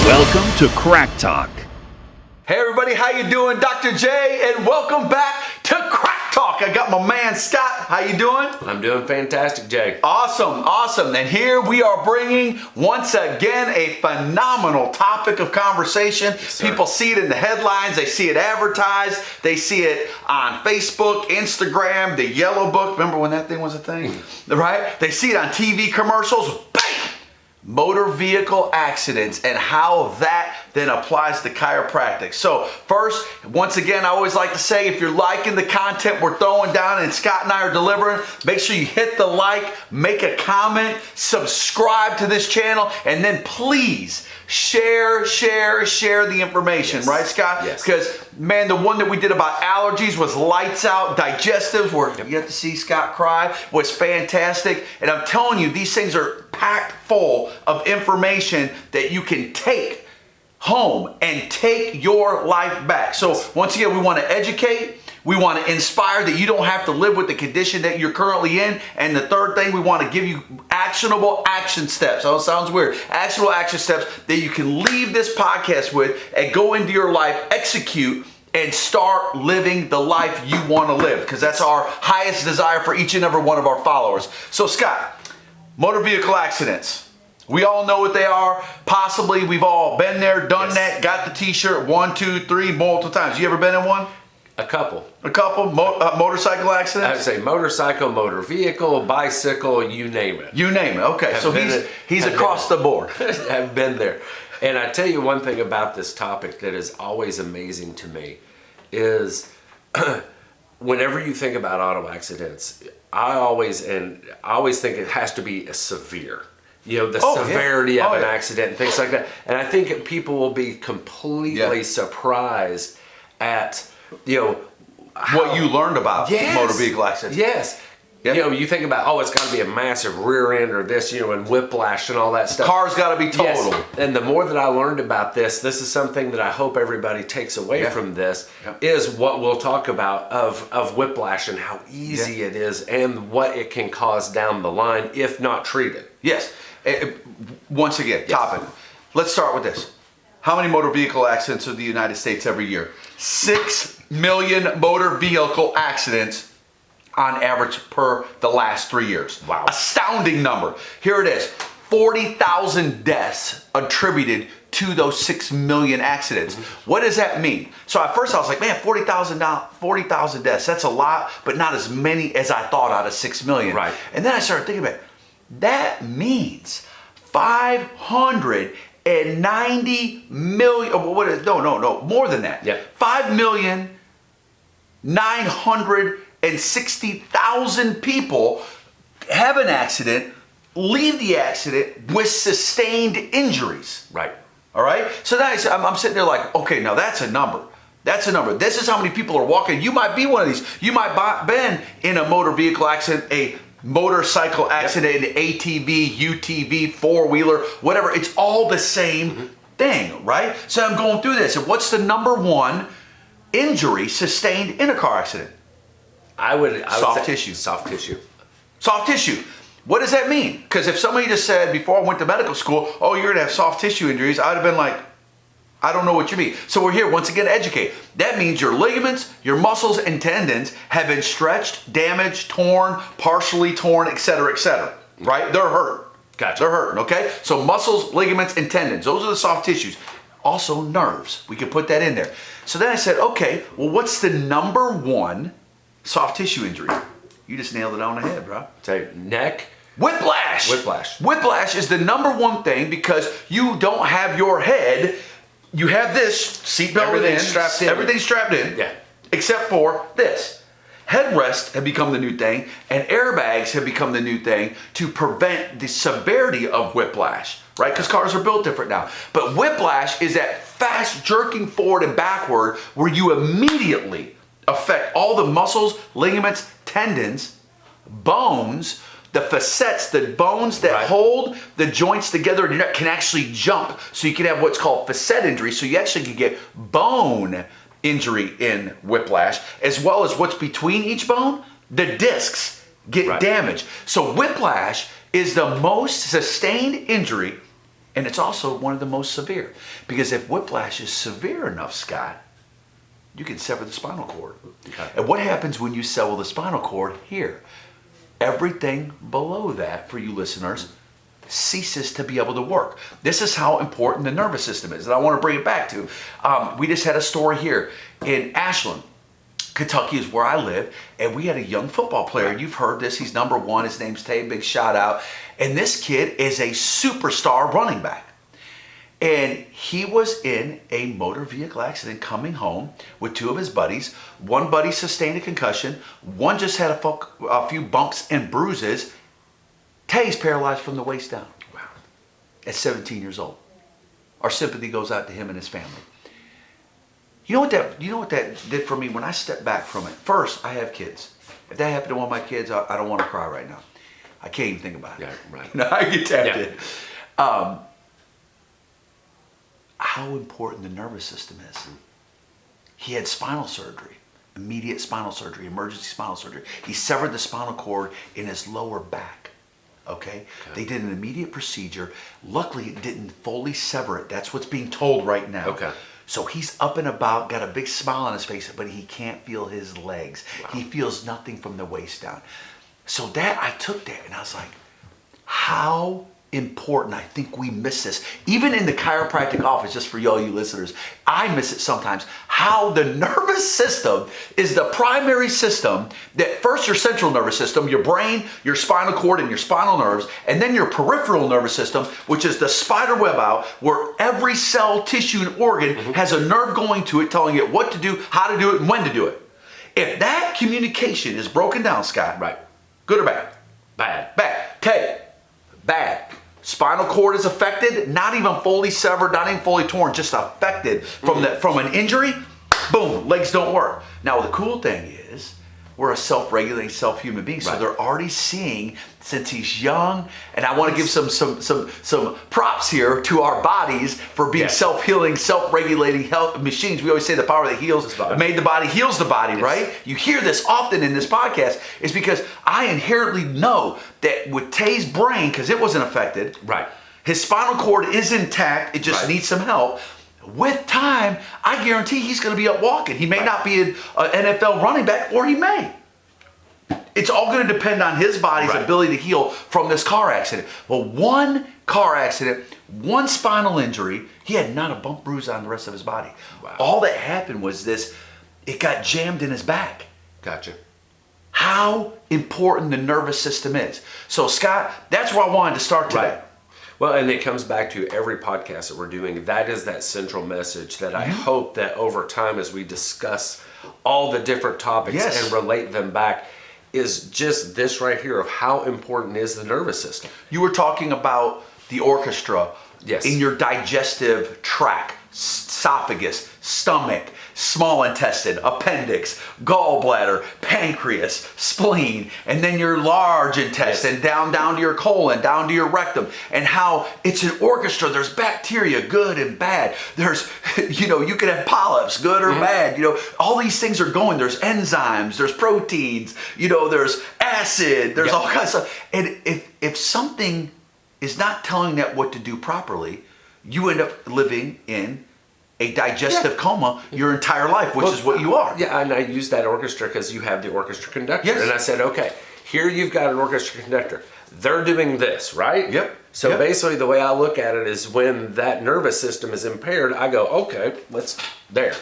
Welcome to Cracktalk. Hey everybody, how you doing? Dr. J, and welcome back to Cracktalk. I got my man Scott. How you doing? I'm doing fantastic, Jay. Awesome. And here we are bringing, once again, a phenomenal topic of conversation. Yes, people see it in the headlines. They see it advertised. They see it on Facebook, Instagram, the Yellow Book. Remember when that thing was a thing? Right? They see it on TV commercials. Bam! Motor vehicle accidents and how that then applies to chiropractic. So first, once again, I always like to say, if you're liking the content we're throwing down and Scott and I are delivering, make sure you hit the like, make a comment, subscribe to this channel, and then please share the information, Yes. right, Scott? Yes. Because, man, the one that we did about allergies was lights out. Digestives, where you have to see Scott cry, was fantastic. And I'm telling you, these things are packed full of information that you can take home and take your life back. So once again, we want to educate. We want to inspire that you don't have to live with the condition that you're currently in. And the third thing, we want to give you actionable action steps. Oh, it sounds weird. Actionable action steps that you can leave this podcast with and go into your life, execute, and start living the life you want to live. Because that's our highest desire for each and every one of our followers. So Scott, motor vehicle accidents. We all know what they are. Possibly we've all been there, done that, got the t-shirt 1, 2, 3, multiple times. You ever been in one? A couple. Motorcycle I accidents? would say motorcycle, motor vehicle, bicycle, you name it. You name it. Okay, Have so been he's have across been the board. I've been there. And I tell you one thing about this topic that is always amazing to me is whenever you think about auto accidents, I always think it has to be a severe. You know, the severity of an accident and things like that. And I think people will be completely surprised at, you know, what you learned about motor vehicle accidents. Yes. Yep. You know, you think about, it's got to be a massive rear end or this, you know, and whiplash and all that stuff. Car's got to be total. Yes. And the more that I learned about this is something that I hope everybody takes away from this, is what we'll talk about of whiplash and how easy it is and what it can cause down the line if not treated. Yes. Once again, topic. Let's start with this. How many motor vehicle accidents in the United States every year? 6 million motor vehicle accidents on average per the last 3 years. Wow. Astounding number. Here it is. 40,000 deaths attributed to those 6 million accidents. What does that mean? So at first I was like, man, 40,000 deaths. That's a lot, but not as many as I thought out of 6 million. Right. And then I started thinking about it. That means 590 million, more than that. Yeah. 5,960,000 people have an accident, leave the accident with sustained injuries. Right. All right? So then I'm sitting there like, okay, now that's a number. That's a number. This is how many people are walking. You might be one of these. You might have been in a motor vehicle accident, a motorcycle accident, an ATV, UTV, four-wheeler, whatever. It's all the same thing, right? So I'm going through this. And what's the number one injury sustained in a car accident? I would Soft say tissue. Soft tissue. Soft tissue. What does that mean? Because if somebody just said before I went to medical school, oh, you're going to have soft tissue injuries, I'd have been like, I don't know what you mean. So we're here once again to educate. That means your ligaments, your muscles, and tendons have been stretched, damaged, torn, partially torn, etc., right? They're hurt. Gotcha. They're hurting, okay? So muscles, ligaments, and tendons. Those are the soft tissues. Also nerves. We can put that in there. So then I said, okay, well, what's the number one soft tissue injury? You just nailed it on the head, bro. Say neck. Whiplash. Whiplash. Whiplash is the number one thing because you don't have your head. You have this seatbelt strapped in. Everything's strapped in. Yeah. Except for this. Headrests have become the new thing, and airbags have become the new thing to prevent the severity of whiplash, right? Because cars are built different now. But whiplash is that fast jerking forward and backward where you immediately affect all the muscles, ligaments, tendons, bones, the facets, the bones that hold the joints together and your neck can actually jump. So you can have what's called facet injury. So you actually can get bone injury in whiplash, as well as what's between each bone, the discs get damaged. So whiplash is the most sustained injury And it's also one of the most severe. Because if whiplash is severe enough, Scott, you can sever the spinal cord. Okay. And what happens when you sever the spinal cord here? Everything below that, for you listeners, ceases to be able to work. This is how important the nervous system is. And I want to bring it back to, we just had a story here in Ashland, Kentucky is where I live, and we had a young football player. You've heard this. He's number 1. His name's Tay. Big shout out. And this kid is a superstar running back. And he was in a motor vehicle accident coming home with 2 of his buddies. One buddy sustained a concussion. One just had a few bumps and bruises. Tay's paralyzed from the waist down. Wow. At 17 years old. Our sympathy goes out to him and his family. You know what that did for me when I stepped back from it? First, I have kids. If that happened to one of my kids, I don't want to cry right now. I can't even think about it. Yeah, right. No, I get tempted. Yeah. How important the nervous system is. He had spinal surgery, immediate spinal surgery, emergency spinal surgery. He severed the spinal cord in his lower back. Okay? They did an immediate procedure. Luckily, it didn't fully sever it. That's what's being told right now. Okay. So he's up and about, got a big smile on his face, but he can't feel his legs. Wow. He feels nothing from the waist down. So I took that and I was like, how important. I think we miss this. Even in the chiropractic office, just for y'all, you listeners, I miss it sometimes. How the nervous system is the primary system that first your central nervous system, your brain, your spinal cord, and your spinal nerves, and then your peripheral nervous system, which is the spider web out where every cell, tissue, and organ has a nerve going to it, telling it what to do, how to do it, and when to do it. If that communication is broken down, Scott, Right. good or bad? Bad. Bad. Okay. Bad. Spinal cord is affected, not even fully severed, not even fully torn, just affected from an injury. Boom, legs don't work. Now the cool thing is, we're a self-regulating, self-human being, so Right. they're already seeing since he's young. And I want to give some props here to our bodies for being Yes. self-healing, self-regulating health machines. We always say the power that heals made the body heals the body, Yes. right? You hear this often in this podcast. Is because I inherently know that with Tay's brain, because it wasn't affected, Right. his spinal cord is intact. It just Right. needs some help. With time, I guarantee he's going to be up walking. He may not be an NFL running back, or he may. It's all going to depend on his body's Right. ability to heal from this car accident. Well, one car accident, one spinal injury, he had not a bump bruise on the rest of his body. Wow. All that happened was it got jammed in his back. Gotcha. How important the nervous system is. So, Scott, that's where I wanted to start today. Right. Well, and it comes back to every podcast that we're doing. That is that central message that I hope that over time, as we discuss all the different topics Yes. and relate them back, is just this right here of how important is the nervous system. You were talking about the orchestra Yes. in your digestive tract, esophagus, stomach, small intestine, appendix, gallbladder, pancreas, spleen, and then your large intestine, down to your colon, down to your rectum, and how it's an orchestra. There's bacteria, good and bad. There's, you could have polyps, good or bad. All these things are going. There's enzymes, there's proteins, there's acid, there's all kinds of stuff. And if something is not telling that what to do properly, you end up living in a digestive coma your entire life, which is what you are. Yeah, and I use that orchestra because you have the orchestra conductor. Yes. And I said, okay, here you've got an orchestra conductor. They're doing this, right? Yep. So Yep. basically the way I look at it is when that nervous system is impaired, I go, okay, there.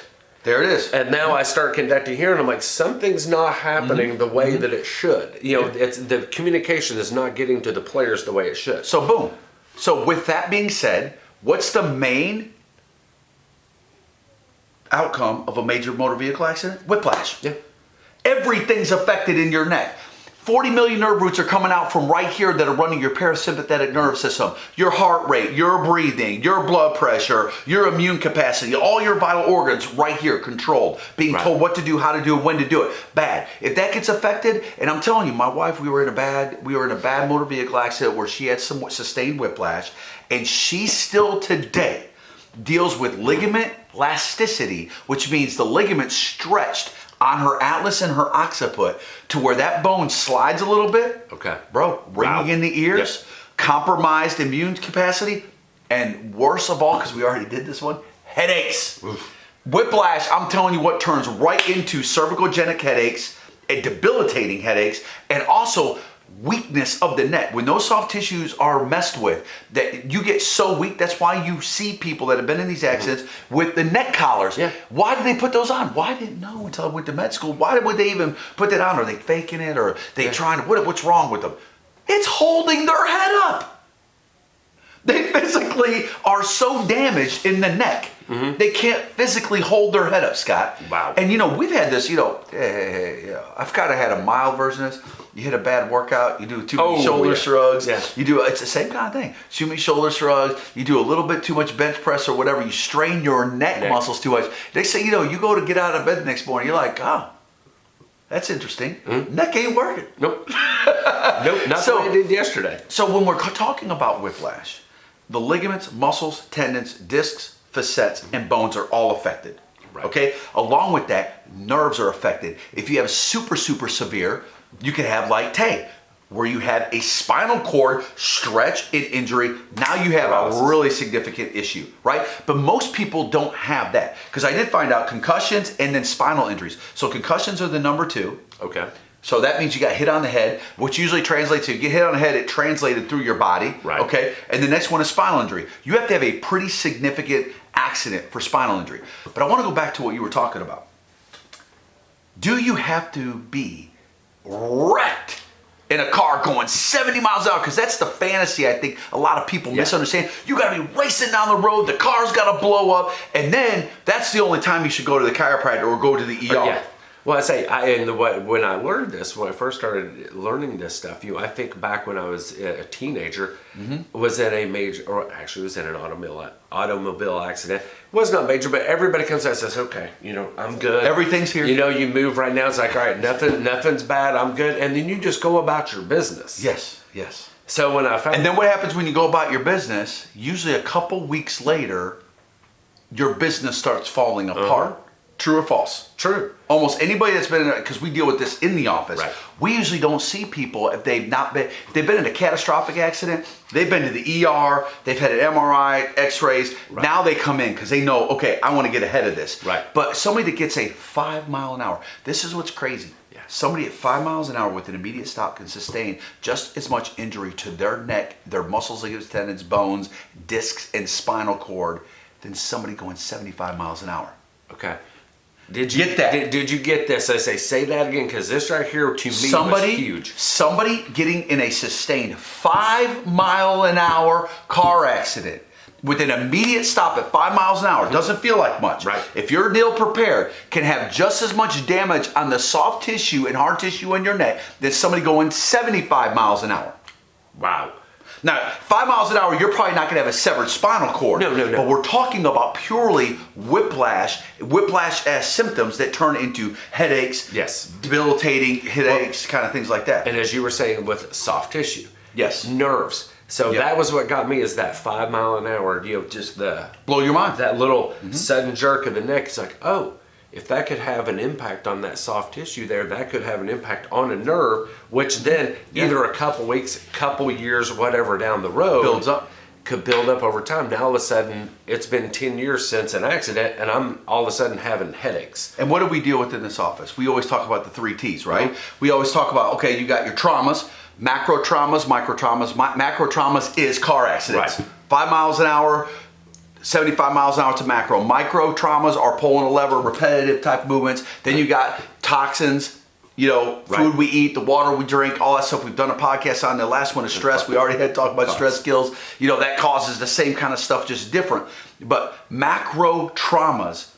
There it is. And now I start conducting here and I'm like, something's not happening the way that it should. It's the communication is not getting to the players the way it should. So boom. So with that being said, what's the main outcome of a major motor vehicle accident? Whiplash. Yeah. Everything's affected in your neck. 40 million nerve roots are coming out from right here that are running your parasympathetic nervous system, your heart rate, your breathing, your blood pressure, your immune capacity, all your vital organs right here controlled, being told what to do, how to do it, when to do it. Bad. If that gets affected, and I'm telling you, my wife, we were in a bad motor vehicle accident where she had some sustained whiplash, and she still today deals with ligament elasticity, which means the ligament stretched on her atlas and her occiput to where that bone slides a little bit. Okay. Bro, ringing in the ears, compromised immune capacity, And worst of all, because we already did this one, headaches. Whiplash, I'm telling you what, turns right into cervicogenic headaches and debilitating headaches, and also weakness of the neck. When those soft tissues are messed with, that you get so weak. That's why you see people that have been in these accidents with the neck collars. Yeah. Why did they put those on? Why didn't know until I went to med school? Why would they even put that on? Are they faking it, or are they trying to? What's wrong with them? It's holding their head up. They physically are so damaged in the neck. They can't physically hold their head up, Scott. Wow. And we've had this, I've kind of had a mild version of this. You hit a bad workout, you do too many shoulder shrugs. Yeah. It's the same kind of thing. Too many shoulder shrugs, you do a little bit too much bench press or whatever, you strain your neck muscles too much. They say, you go to get out of bed the next morning, you're like, oh, that's interesting. Neck ain't working. Nope. Nope, not the way I did yesterday. So when we're talking about whiplash, the ligaments, muscles, tendons, discs, facets, and bones are all affected. Right. Okay? Along with that, nerves are affected. If you have super, super severe, you can have like Tay, where you have a spinal cord stretch and injury. Now you have a really significant issue, right? But most people don't have that. Because I did find out concussions and then spinal injuries. So concussions are the number 2. Okay. So that means you got hit on the head, which usually translates to you get hit on the head, it translated through your body. Right. Okay. And the next one is spinal injury. You have to have a pretty significant accident for spinal injury. But I want to go back to what you were talking about. Do you have to be wrecked in a car going 70 miles an hour? Because that's the fantasy I think a lot of people misunderstand. You got to be racing down the road, the car's got to blow up, and then that's the only time you should go to the chiropractor or go to the ER. Yeah. Well, when I learned this, when I first started learning this stuff, I think back when I was a teenager, was in a major, or actually was in an automobile accident. It was not major, but everybody comes out and says, okay, I'm good. Everything's here. You move right now. It's like, all right, nothing's bad. I'm good. And then you just go about your business. Yes. So when I found... And then what happens when you go about your business, usually a couple weeks later, your business starts falling apart. True or false? True. Almost anybody that's been in, because we deal with this in the office, right. We usually don't see people if they've been in a catastrophic accident, they've been to the ER, they've had an MRI, x-rays, now they come in because they know, okay, I want to get ahead of this. Right. But somebody that gets a 5 mile an hour, this is what's crazy. Yeah. Somebody at 5 miles an hour with an immediate stop can sustain just as much injury to their neck, their muscles, ligaments, tendons, bones, discs, and spinal cord than somebody going 75 miles an hour. Okay. Did you get that? Did you get this? I say that again, because this right here to me was huge. Somebody getting in a sustained 5 mile an hour car accident with an immediate stop at 5 miles an hour, doesn't feel like much. Right. If you're ill prepared, can have just as much damage on the soft tissue and hard tissue in your neck than somebody going 75 miles an hour. Wow. Now, 5 miles an hour, you're probably not going to have a severed spinal cord. No. But we're talking about purely whiplash-esque symptoms that turn into headaches, debilitating headaches, kind of things like that. And as you were saying with soft tissue, nerves. So Yep. that was what got me, is that 5 mile an hour, just the blow your mind. That little sudden jerk of the neck. It's like, oh, if that could have an impact on that soft tissue there, that could have an impact on a nerve, which then either a couple weeks, couple years, whatever down the road could build up over time. Now all of a sudden, it's been 10 years since an accident, and I'm all of a sudden having headaches. And what do we deal with in this office? We always talk about the 3 T's, right? We always talk about, okay, you got your traumas, macro traumas, micro traumas. Macro traumas is car accidents. Right. 5 miles an hour, 75 miles an hour to macro. Micro traumas are pulling a lever, repetitive type movements. Then you got toxins, food we eat, the water we drink, all that stuff. We've done a podcast on. The last one is stress. We already had talked about stress skills. That causes the same kind of stuff, just different. But macro traumas,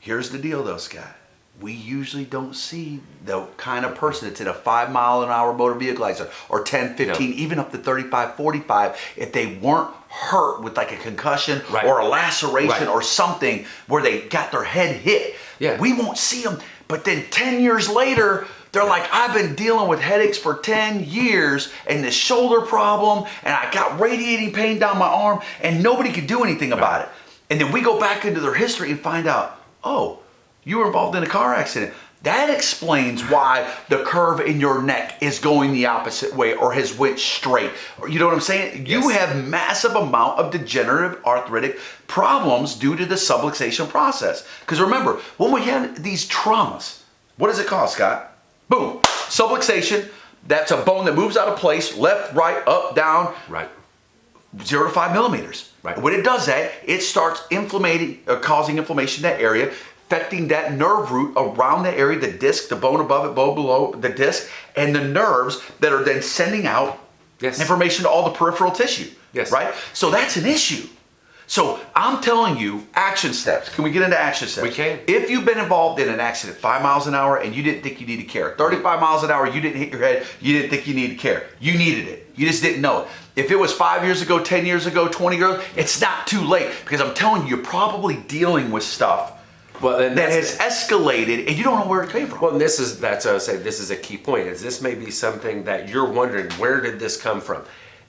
here's the deal though, Scott. We usually don't see the kind of person that's in a 5 mile an hour motor vehicle accident, or 10, 15, even up to 35, 45, if they weren't hurt with like a concussion or a laceration or something where they got their head hit. Yeah. We won't see them. But then 10 years later, they're like, I've been dealing with headaches for 10 years and this shoulder problem, and I got radiating pain down my arm, and nobody could do anything about it. And then we go back into their history and find out, oh, you were involved in a car accident. That explains why the curve in your neck is going the opposite way or has went straight. You know what I'm saying? Yes. You have massive amount of degenerative arthritic problems due to the subluxation process. Because remember, when we had these traumas, what does it cause, Scott? Boom, subluxation. That's a bone that moves out of place, left, right, up, down. Right. 0 to 5 millimeters. Right. When it does that, it starts causing inflammation in that area, affecting that nerve root around the area, the disc, the bone above it, bone below the disc, and the nerves that are then sending out information to all the peripheral tissue. Yes. Right? So that's an issue. So I'm telling you, action steps. Can we get into action steps? We can. If you've been involved in an accident 5 miles an hour and you didn't think you needed care, 35 miles an hour, you didn't hit your head, you didn't think you needed care. You needed it. You just didn't know it. If it was 5 years ago, 10 years ago, 20 years ago, it's not too late, because I'm telling you, you're probably dealing with stuff that has escalated and you don't know where it came from. Well, that's what I was saying. This is a key point. Is this may be something that you're wondering, where did this come from?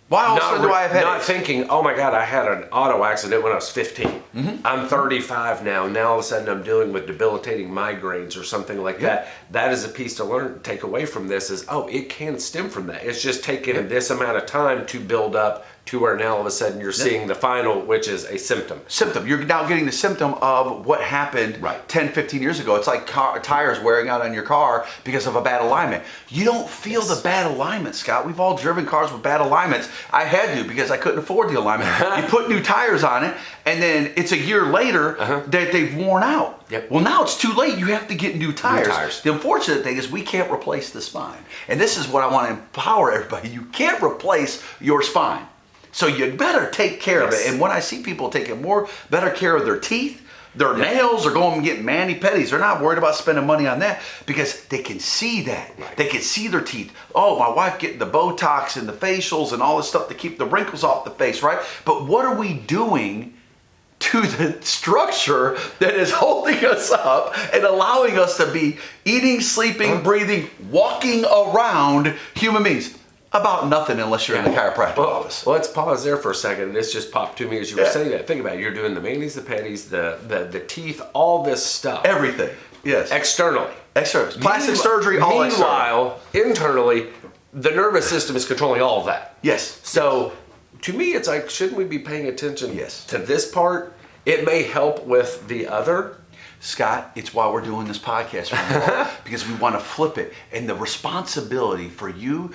Why also do I have headaches? Not thinking, oh my God, I had an auto accident when I was 15. Mm-hmm. I'm 35 now. Now all of a sudden I'm dealing with debilitating migraines or something like that. That is a piece to take away from this is, it can stem from that. It's just taken this amount of time to build up to where now all of a sudden you're seeing the final, which is a symptom. You're now getting the symptom of what happened 10, 15 years ago. It's like tires wearing out on your car because of a bad alignment. You don't feel the bad alignment, Scott. We've all driven cars with bad alignments. I had to because I couldn't afford the alignment. You put new tires on it, and then it's a year later that they've worn out. Yep. Well, now it's too late. You have to get new tires. The unfortunate thing is we can't replace the spine. And this is what I want to empower everybody. You can't replace your spine. So you better take care of it. And when I see people taking better care of their teeth, their nails, or going and getting mani-pedis, they're not worried about spending money on that because they can see that. They can see their teeth. Oh, my wife getting the Botox and the facials and all this stuff to keep the wrinkles off the face, right? But what are we doing to the structure that is holding us up and allowing us to be eating, sleeping, breathing, walking around human beings? About nothing unless you're in the chiropractic office. Well, let's pause there for a second. This just popped to me as you were saying that. Think about it. You're doing the manis, the pedis, the teeth, all this stuff. Everything. Yes. Externally. Plastic surgery, all external. Meanwhile, internally, the nervous system is controlling all of that. Yes. So, to me, it's like, shouldn't we be paying attention Yes. to this part? It may help with the other. Scott, it's why we're doing this podcast for you, because we want to flip it. And the responsibility for you,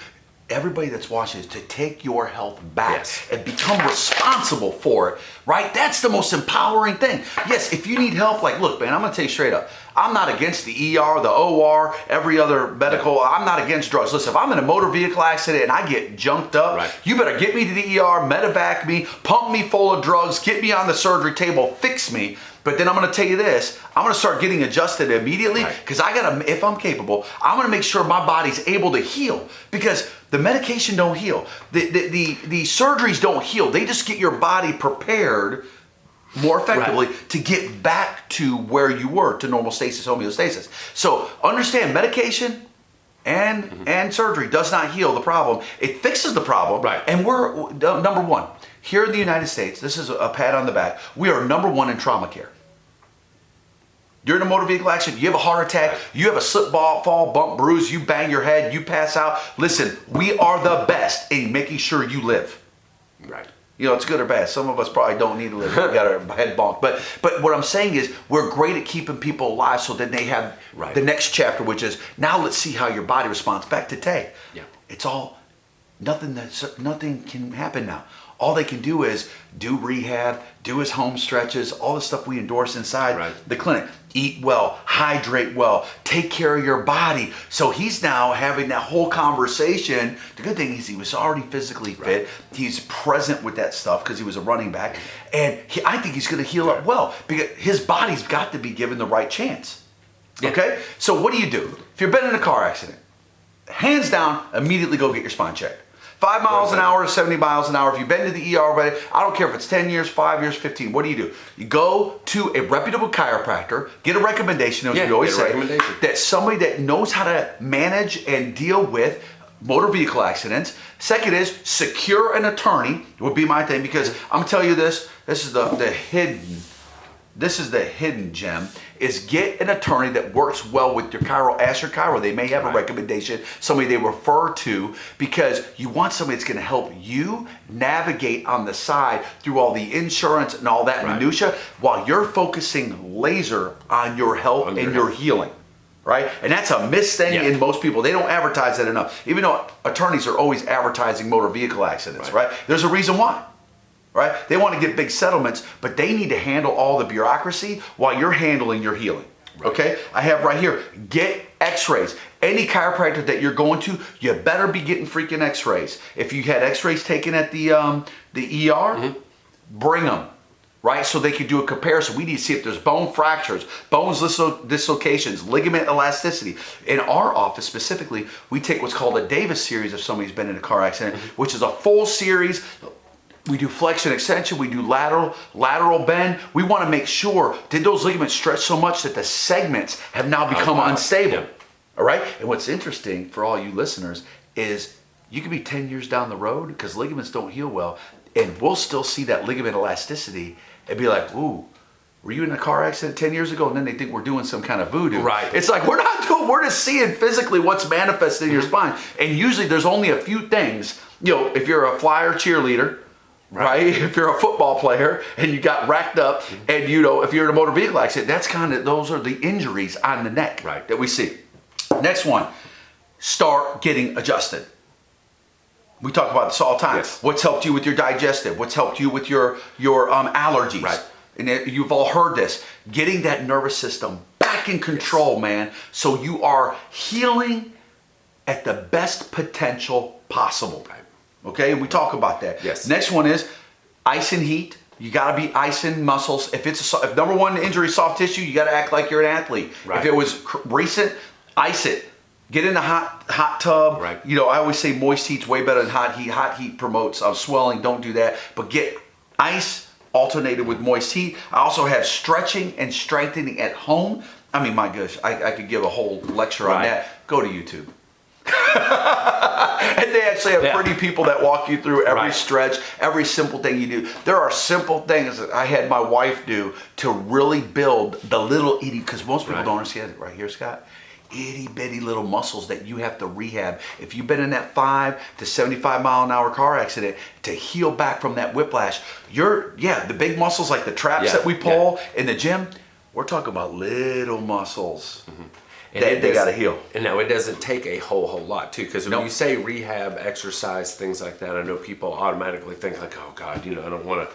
everybody that's watching, is to take your health back and become responsible for it, right? That's the most empowering thing. Yes, if you need help, like, look, man, I'm going to tell you straight up. I'm not against the ER, the OR, every other medical. I'm not against drugs. Listen, if I'm in a motor vehicle accident and I get junked up, you better get me to the ER, medevac me, pump me full of drugs, get me on the surgery table, fix me. But then I'm going to tell you this, I'm going to start getting adjusted immediately because if I'm capable, I'm going to make sure my body's able to heal, because the medication don't heal. The surgeries don't heal. They just get your body prepared more effectively to get back to where you were, to normal stasis, homeostasis. So understand, medication and surgery does not heal the problem. It fixes the problem. And we're number one. Here in the United States, this is a pat on the back, we are number one in trauma care. You're in a motor vehicle accident, you have a heart attack, you have a slip, fall, bump, bruise, you bang your head, you pass out. Listen, we are the best in making sure you live. You know, it's good or bad. Some of us probably don't need to live. We got our head bonked. But what I'm saying is, we're great at keeping people alive, so then they have the next chapter, which is, now let's see how your body responds. Back to Tay. It's all, nothing can happen now. All they can do is do rehab, do his home stretches, all the stuff we endorse inside the clinic. Eat well, hydrate well, take care of your body. So he's now having that whole conversation. The good thing is he was already physically fit. He's present with that stuff because he was a running back. And I think he's going to heal up well, because his body's got to be given the right chance. Okay? So what do? If you've been in a car accident, hands down, immediately go get your spine checked. 5 miles an hour, 70 miles an hour. If you've been to the ER already, I don't care if it's 10 years, 5 years, 15. What do? You go to a reputable chiropractor, get a recommendation, as we always say, that somebody that knows how to manage and deal with motor vehicle accidents. Second is, secure an attorney would be my thing, because I'm telling you this is the hidden this is the hidden gem, is get an attorney that works well with your chiro. Ask your chiro. They may have a recommendation, somebody they refer to, because you want somebody that's going to help you navigate on the side through all the insurance and all that minutia while you're focusing laser on your health and your healing. Right? And that's a missed thing in most people. They don't advertise that enough. Even though attorneys are always advertising motor vehicle accidents, right? There's a reason why. Right? They want to get big settlements, but they need to handle all the bureaucracy while you're handling your healing. Okay? I have right here, get x-rays. Any chiropractor that you're going to, you better be getting freaking x-rays. If you had x-rays taken at the ER, bring them. Right? So they can do a comparison. We need to see if there's bone fractures, bones dislocations, ligament elasticity. In our office specifically, we take what's called a Davis series if somebody's been in a car accident, which is a full series. We do flexion extension, we do lateral bend. We want to make sure, did those ligaments stretch so much that the segments have now become unstable? All right? And what's interesting for all you listeners is you could be 10 years down the road because ligaments don't heal well, and we'll still see that ligament elasticity and be like, ooh, were you in a car accident 10 years ago? And then they think we're doing some kind of voodoo. Right. It's like, we're just seeing physically what's manifested in your spine. And usually there's only a few things, if you're a flyer cheerleader, right? If you're a football player and you got racked up, and if you're in a motor vehicle accident, those are the injuries on the neck that we see. Next one, start getting adjusted. We talk about this all the time. Yes. What's helped you with your digestive? What's helped you with your allergies? Right. And you've all heard this. Getting that nervous system back in control, man, so you are healing at the best potential possible. Right. Okay, and we talk about that. Yes. Next one is ice and heat. You got to be icing muscles. If number one injury is soft tissue, you got to act like you're an athlete. Right. If it was recent, ice it. Get in the hot tub. Right. I always say moist heat's way better than hot heat. Hot heat promotes swelling. Don't do that. But get ice alternated with moist heat. I also have stretching and strengthening at home. I mean, my gosh, I could give a whole lecture on that. Go to YouTube. And they actually have pretty people that walk you through every stretch, every simple thing you do. There are simple things that I had my wife do to really build the little itty, because most people don't understand it right here, Scott. Itty bitty little muscles that you have to rehab. If you've been in that 5 to 75 mile an hour car accident, to heal back from that whiplash, the big muscles like the traps that we pull in the gym, we're talking about little muscles. And they got to heal. And now it doesn't take a whole lot too, because when you say rehab, exercise, things like that, I know people automatically think like, oh God, I don't want to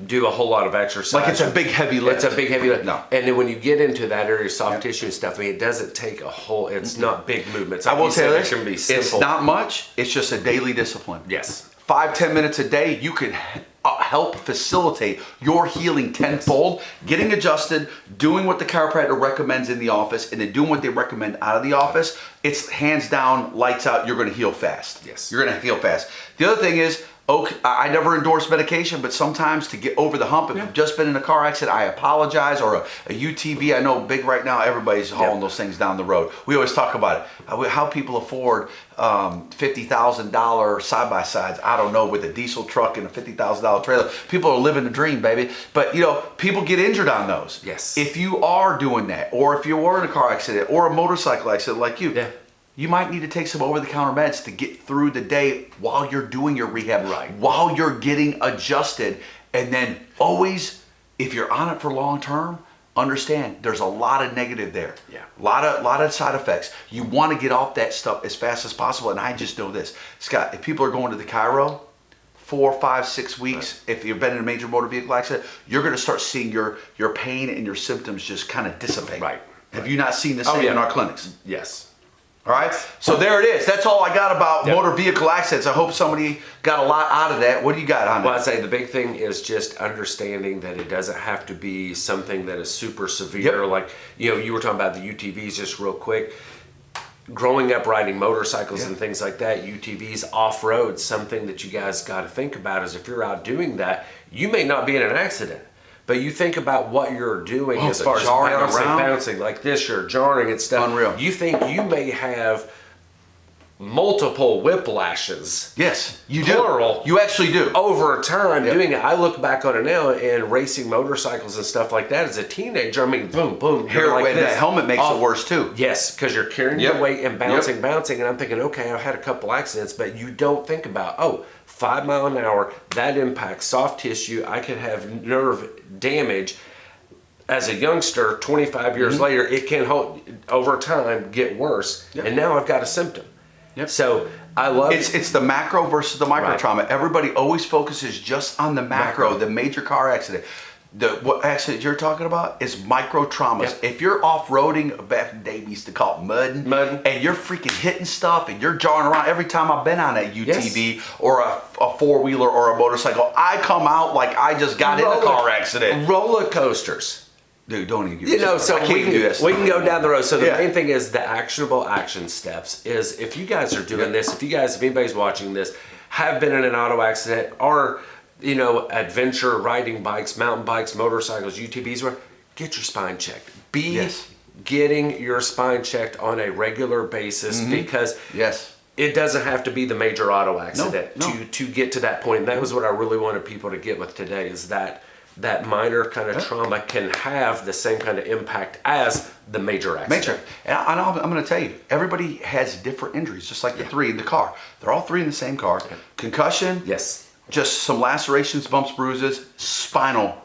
do a whole lot of exercise. Like it's a big heavy lift. It's a big heavy lift. No. And then when you get into that area, soft tissue and stuff, it doesn't take a whole, it's not big movements. I will tell you this, it's not much, it's just a daily discipline. Yes. 5-10 minutes a day, you can help facilitate your healing tenfold, getting adjusted, doing what the chiropractor recommends in the office, and then doing what they recommend out of the office. It's hands down, lights out, you're going to heal fast. Yes. You're going to heal fast. The other thing is, I never endorse medication, but sometimes to get over the hump, if you've just been in a car accident, I apologize, or a UTV. I know big right now, everybody's hauling those things down the road. We always talk about it. How people afford $50,000 side-by-sides, I don't know, with a diesel truck and a $50,000 trailer. People are living the dream, baby. But, people get injured on those. Yes. If you are doing that, or if you were in a car accident or a motorcycle accident like you, you might need to take some over-the-counter meds to get through the day while you're doing your rehab, while you're getting adjusted. And then always, if you're on it for long-term, understand there's a lot of negative there. Yeah. A lot of side effects. You want to get off that stuff as fast as possible. And I just know this, Scott, if people are going to the chiro 4, 5, 6 weeks, if you've been in a major motor vehicle accident, you're going to start seeing your pain and your symptoms just kind of dissipate. Right. Have you not seen the same in our clinics? Yes. All right, so there it is. That's all I got about motor vehicle accidents. I hope somebody got a lot out of that. What do you got on that? Well, I'd say the big thing is just understanding that it doesn't have to be something that is super severe. Like, you were talking about the UTVs just real quick. Growing up riding motorcycles and things like that, UTVs, off-road, something that you guys got to think about is if you're out doing that, you may not be in an accident. But you think about what you're doing as far as bouncing like this, you're jarring and stuff. Unreal. You think you may have multiple whiplashes. Yes, you Plural. do. You actually do. Over time Yep. doing it. I look back on it now and racing motorcycles and stuff like that as a teenager. I mean, boom, boom. Hair, like and that helmet makes it worse too. Yes, because you're carrying Yep. your weight and bouncing, Yep. bouncing. And I'm thinking, okay, I've had a couple accidents, but you don't think about, 5 mile an hour, that impacts soft tissue. I could have nerve damage. As a youngster, 25 years later, it can over time get worse. Yep. And now I've got a symptom. Yep. So I love It's the macro versus the micro Right. trauma. Everybody always focuses just on the macro. The major car accident. What accident you're talking about is micro traumas. Yep. If you're off-roading, back in the day we used to call it mudding, and you're freaking hitting stuff and you're jarring around. Every time I've been on a UTV or a four-wheeler or a motorcycle, I come out like I just got in a car accident. Roller coasters. Dude, don't even give You me know, some- so I can't we even do can, this. we can go down the road. So the Yeah. main thing is the actionable action steps is if you guys are doing this, if anybody's watching this, have been in an auto accident or, adventure riding bikes, mountain bikes, motorcycles, UTVs, get your spine checked. Be Yes. getting your spine checked on a regular basis because Yes. it doesn't have to be the major auto accident No. to get to that point. And that was what I really wanted people to get with today is that minor kind of trauma can have the same kind of impact as the major accident. Major. And I'm going to tell you, everybody has different injuries, just like the three in the car. They're all three in the same car. Concussion. Yes. Just some lacerations, bumps, bruises, spinal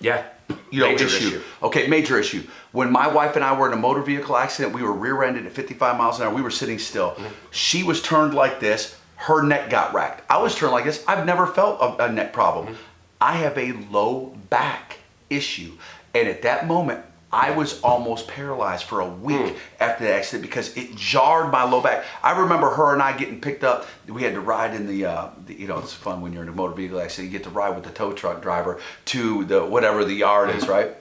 Yeah. Major Major issue. Okay, major issue. When my wife and I were in a motor vehicle accident, we were rear-ended at 55 miles an hour. We were sitting still. She was turned like this. Her neck got racked. I was turned like this. I've never felt a neck problem. I have a low back issue. And at that moment, I was almost paralyzed for a week after the accident because it jarred my low back. I remember her and I getting picked up. We had to ride in the it's fun when you're in a motor vehicle accident. You get to ride with the tow truck driver to the whatever the yard is, right?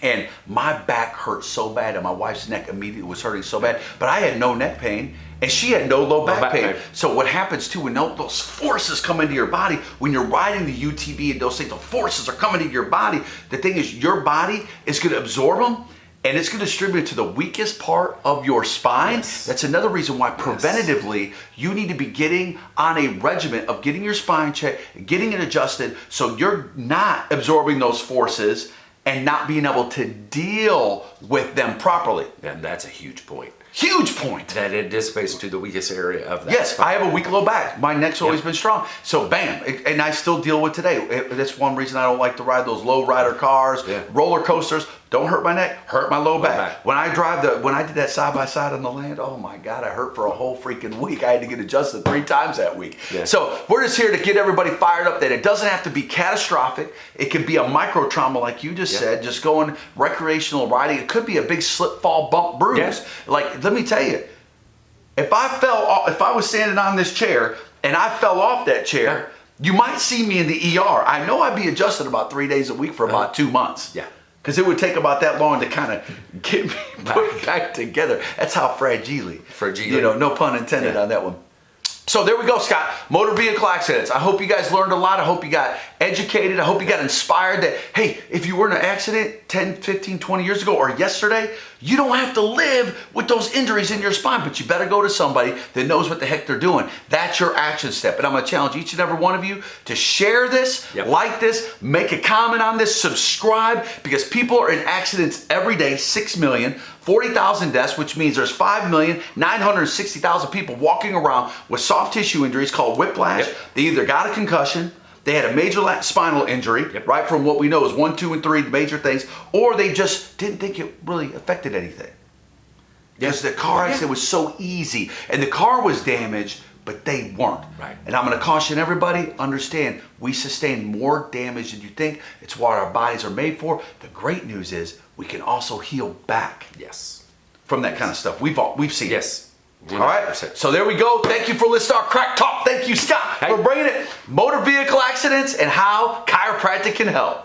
And my back hurt so bad and my wife's neck immediately was hurting so bad. But I had no neck pain and she had no low back pain. So what happens too when those forces come into your body, when you're riding the UTV and those things, the forces are coming into your body. The thing is your body is going to absorb them and it's going to distribute it to the weakest part of your spine. Yes. That's another reason why preventatively you need to be getting on a regimen of getting your spine checked, getting it adjusted so you're not absorbing those forces and not being able to deal with them properly. And that's a huge point. Huge point. That it dissipates to the weakest area of that. Yes, spine. I have a weak low back. My neck's always been strong. So bam, and I still deal with today. That's one reason I don't like to ride those low rider cars, roller coasters. Don't hurt my neck, hurt my low back. When I did that side by side on the land, oh my God, I hurt for a whole freaking week. I had to get adjusted 3 times that week. Yeah. So we're just here to get everybody fired up that it doesn't have to be catastrophic. It can be a micro trauma like you just said, just going recreational riding. It could be a big slip, fall, bump, bruise. Yeah. Like, let me tell you, if I was standing on this chair and I fell off that chair, you might see me in the ER. I know I'd be adjusted about 3 days a week for about 2 months. Yeah. Because it would take about that long to kind of get me put back together. That's how fragile. No pun intended on that one. So there we go, Scott. Motor vehicle accidents. I hope you guys learned a lot. I hope you got educated. I hope you got inspired that, hey, if you were in an accident 10, 15, 20 years ago or yesterday, you don't have to live with those injuries in your spine, but you better go to somebody that knows what the heck they're doing. That's your action step. And I'm going to challenge each and every one of you to share this, like this, make a comment on this, subscribe, because people are in accidents every day, 6 million. 40,000 deaths, which means there's 5,960,000 people walking around with soft tissue injuries called whiplash. They either got a concussion, they had a major spinal injury, right, from what we know is 1, 2, and 3 major things, or they just didn't think it really affected anything. Because the car accident was so easy, and the car was damaged, but they weren't. Right. And I'm going to caution everybody, understand, we sustain more damage than you think. It's what our bodies are made for. The great news is we can also heal back from that kind of stuff. We've seen it. 100%. All right, so there we go. Thank you for listening to our Crack Talk. Thank you, Scott, for bringing it. Motor vehicle accidents and how chiropractic can help.